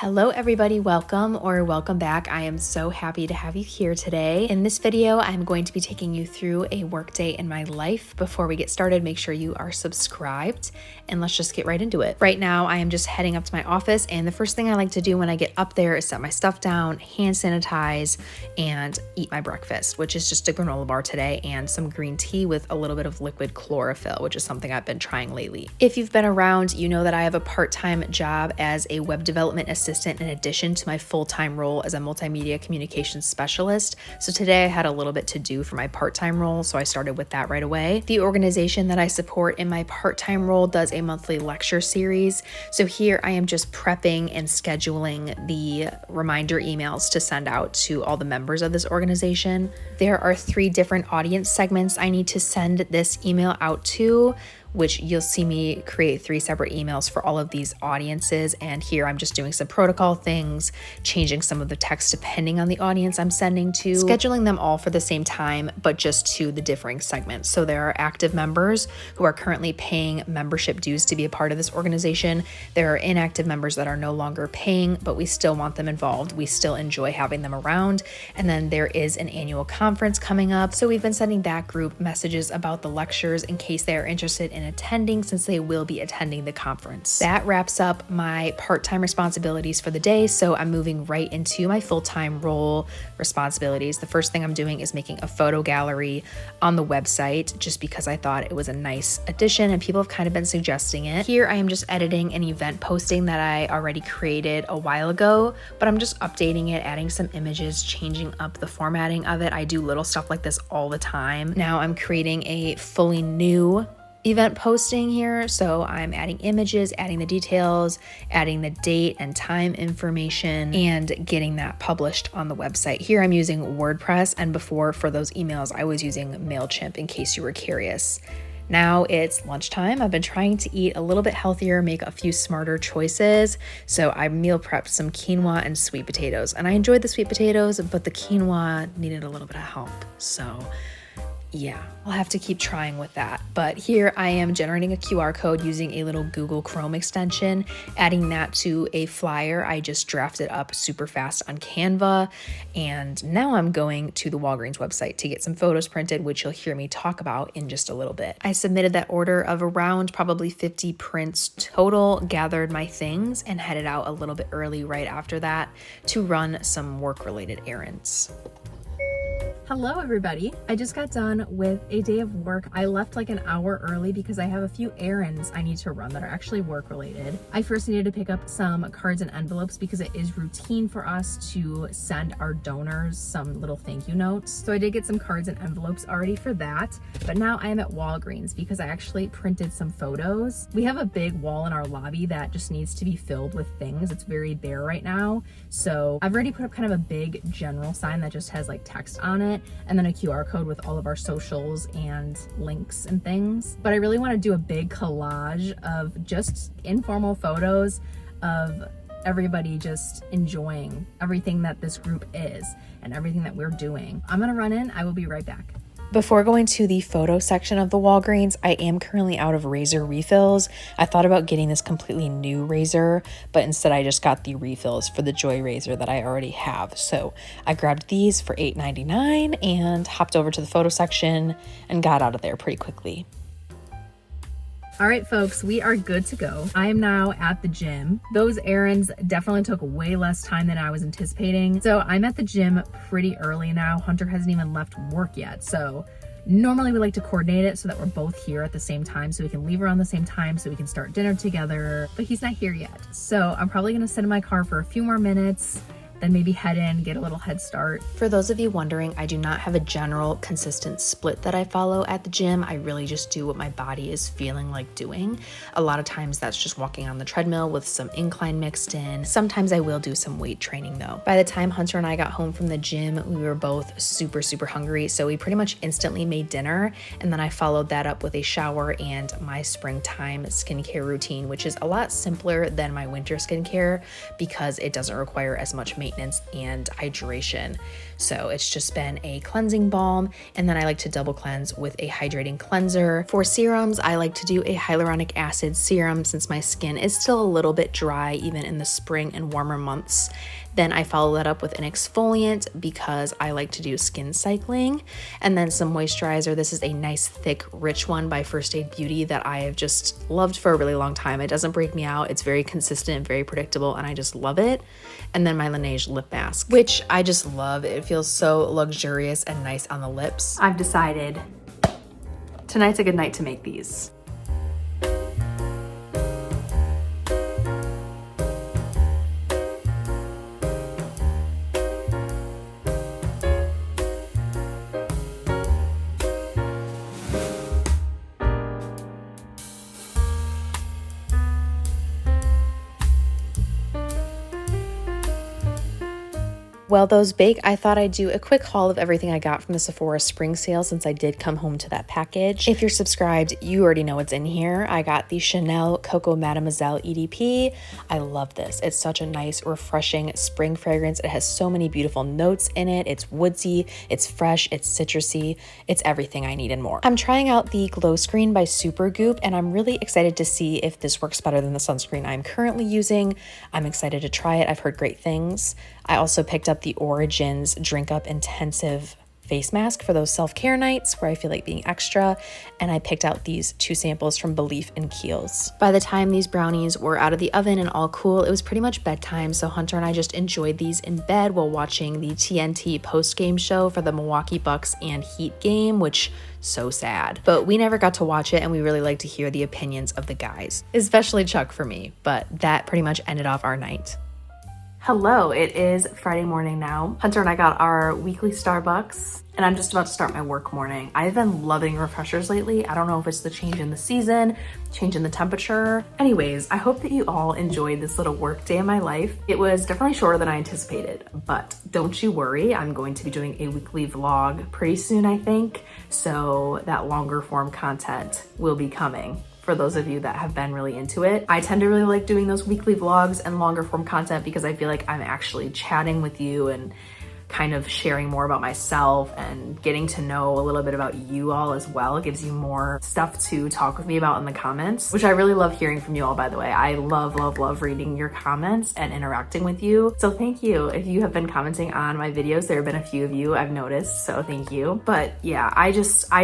Hello everybody, welcome or welcome back. I am so happy to have you here today. In this video, I'm going to be taking you through a workday in my life. Before we get started, make sure you are subscribed and let's just get right into it. Right now, I am just heading up to my office, and the first thing I like to do when I get up there is set my stuff down, hand sanitize, and eat my breakfast, which is just a granola bar today and some green tea with a little bit of liquid chlorophyll, which is something I've been trying lately. If you've been around, you know that I have a part-time job as a web development assistant in addition to my full-time role as a multimedia communications specialist. So today I had a little bit to do for my part-time role, so I started with that right away. The organization that I support in my part-time role does a monthly lecture series. So here I am just prepping and scheduling the reminder emails to send out to all the members of this organization. There are 3 different audience segments I need to send this email out to, which you'll see me create 3 separate emails for all of these audiences. And here I'm just doing some protocol things, changing some of the text depending on the audience I'm sending to, scheduling them all for the same time, but just to the differing segments. So there are active members who are currently paying membership dues to be a part of this organization. There are inactive members that are no longer paying, but we still want them involved. We still enjoy having them around. And then there is an annual conference coming up. So we've been sending that group messages about the lectures in case they are interested in attending, since they will be attending the conference. That wraps up my part-time responsibilities for the day, so I'm moving right into my full-time role responsibilities. The first thing I'm doing is making a photo gallery on the website, just because I thought it was a nice addition and people have kind of been suggesting it. Here I am just editing an event posting that I already created a while ago, but I'm just updating it, adding some images, changing up the formatting of it. I do little stuff like this all the time. Now I'm creating a fully new event posting here. So I'm adding images, adding the details, adding the date and time information, and getting that published on the website. Here I'm using WordPress, and before for those emails, I was using MailChimp in case you were curious. Now it's lunchtime. I've been trying to eat a little bit healthier, make a few smarter choices. So I meal prepped some quinoa and sweet potatoes, and I enjoyed the sweet potatoes, but the quinoa needed a little bit of help. So yeah, I'll have to keep trying with that. But here I am generating a QR code using a little Google Chrome extension, adding that to a flyer I just drafted up super fast on Canva. And now I'm going to the Walgreens website to get some photos printed, which you'll hear me talk about in just a little bit. I submitted that order of around probably 50 prints total, gathered my things, and headed out a little bit early right after that to run some work-related errands. Hello everybody. I just got done with a day of work. I left like an hour early because I have a few errands I need to run that are actually work related. I first needed to pick up some cards and envelopes because it is routine for us to send our donors some little thank you notes. So I did get some cards and envelopes already for that, but now I am at Walgreens because I actually printed some photos. We have a big wall in our lobby that just needs to be filled with things. It's very bare right now. So I've already put up kind of a big general sign that just has like text on it, and then a QR code with all of our socials and links and things. But I really want to do a big collage of just informal photos of everybody just enjoying everything that this group is and everything that we're doing. I'm gonna run in, I will be right back. Before going to the photo section of the Walgreens, I am currently out of razor refills. I thought about getting this completely new razor, but instead I just got the refills for the Joy razor that I already have. So I grabbed these for $8.99 and hopped over to the photo section and got out of there pretty quickly. All right, folks, we are good to go. I am now at the gym. Those errands definitely took way less time than I was anticipating. So I'm at the gym pretty early now. Hunter hasn't even left work yet. So normally we like to coordinate it so that we're both here at the same time, so we can leave around the same time so we can start dinner together, but he's not here yet. So I'm probably gonna sit in my car for a few more minutes, then maybe head in, get a little head start. For those of you wondering, I do not have a general consistent split that I follow at the gym. I really just do what my body is feeling like doing. A lot of times that's just walking on the treadmill with some incline mixed in. Sometimes I will do some weight training though. By the time Hunter and I got home from the gym, we were both super hungry, so we pretty much instantly made dinner, and then I followed that up with a shower and my springtime skincare routine, which is a lot simpler than my winter skincare because it doesn't require as much makeup maintenance and hydration. So it's just been a cleansing balm, and then I like to double cleanse with a hydrating cleanser. For serums, I like to do a hyaluronic acid serum since my skin is still a little bit dry even in the spring and warmer months. Then I follow that up with an exfoliant because I like to do skin cycling, and then some moisturizer. This is a nice thick rich one by First Aid Beauty that I have just loved for a really long time. It doesn't break me out. It's very consistent and very predictable, and I just love it. And then my Laneige lip mask, which I just love. It feels so luxurious and nice on the lips. I've decided tonight's a good night to make these. While those bake, I thought I'd do a quick haul of everything I got from the Sephora spring sale since I did come home to that package. If you're subscribed, you already know what's in here. I got the Chanel Coco Mademoiselle EDP. I love this. It's such a nice, refreshing spring fragrance. It has so many beautiful notes in it. It's woodsy, it's fresh, it's citrusy. It's everything I need and more. I'm trying out the Glow Screen by Supergoop, and I'm really excited to see if this works better than the sunscreen I'm currently using. I'm excited to try it. I've heard great things. I also picked up the Origins Drink Up Intensive face mask for those self-care nights where I feel like being extra, and I picked out these 2 samples from Belief and Kiehl's. By the time these brownies were out of the oven and all cool, it was pretty much bedtime, so Hunter and I just enjoyed these in bed while watching the TNT post-game show for the Milwaukee Bucks and Heat game, which so sad. But we never got to watch it, and we really like to hear the opinions of the guys, especially Chuck for me, but that pretty much ended off our night. Hello, it is Friday morning now. Hunter and I got our weekly Starbucks, and I'm just about to start my work morning. I've been loving refreshers lately. I don't know if it's the change in the season, change in the temperature. Anyways, I hope that you all enjoyed this little work day in my life. It was definitely shorter than I anticipated, but don't you worry. I'm going to be doing a weekly vlog pretty soon, I think. So that longer form content will be coming. For those of you that have been really into it. I tend to really like doing those weekly vlogs and longer form content because I feel like I'm actually chatting with you and kind of sharing more about myself and getting to know a little bit about you all as well. It gives you more stuff to talk with me about in the comments, which I really love hearing from you all, by the way. I love reading your comments and interacting with you. So thank you. If you have been commenting on my videos, there have been a few of you I've noticed, so thank you. But yeah, I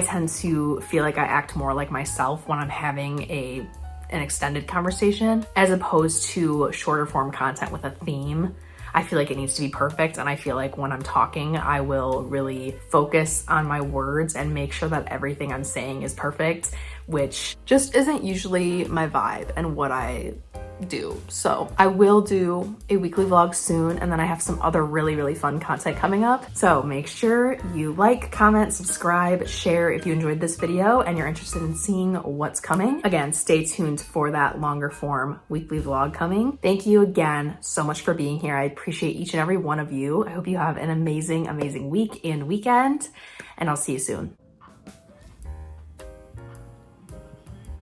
tend to feel like I act more like myself when I'm having an extended conversation as opposed to shorter form content with a theme. I feel like it needs to be perfect, and I feel like when I'm talking, I will really focus on my words and make sure that everything I'm saying is perfect, which just isn't usually my vibe and what I do. So I will do a weekly vlog soon, and then I have some other really fun content coming up. So make sure you like, comment, subscribe, share if you enjoyed this video and you're interested in seeing what's coming. Again, stay tuned for that longer form weekly vlog coming. Thank you again so much for being here. I appreciate each and every one of you. I hope you have an amazing week and weekend, and I'll see you soon.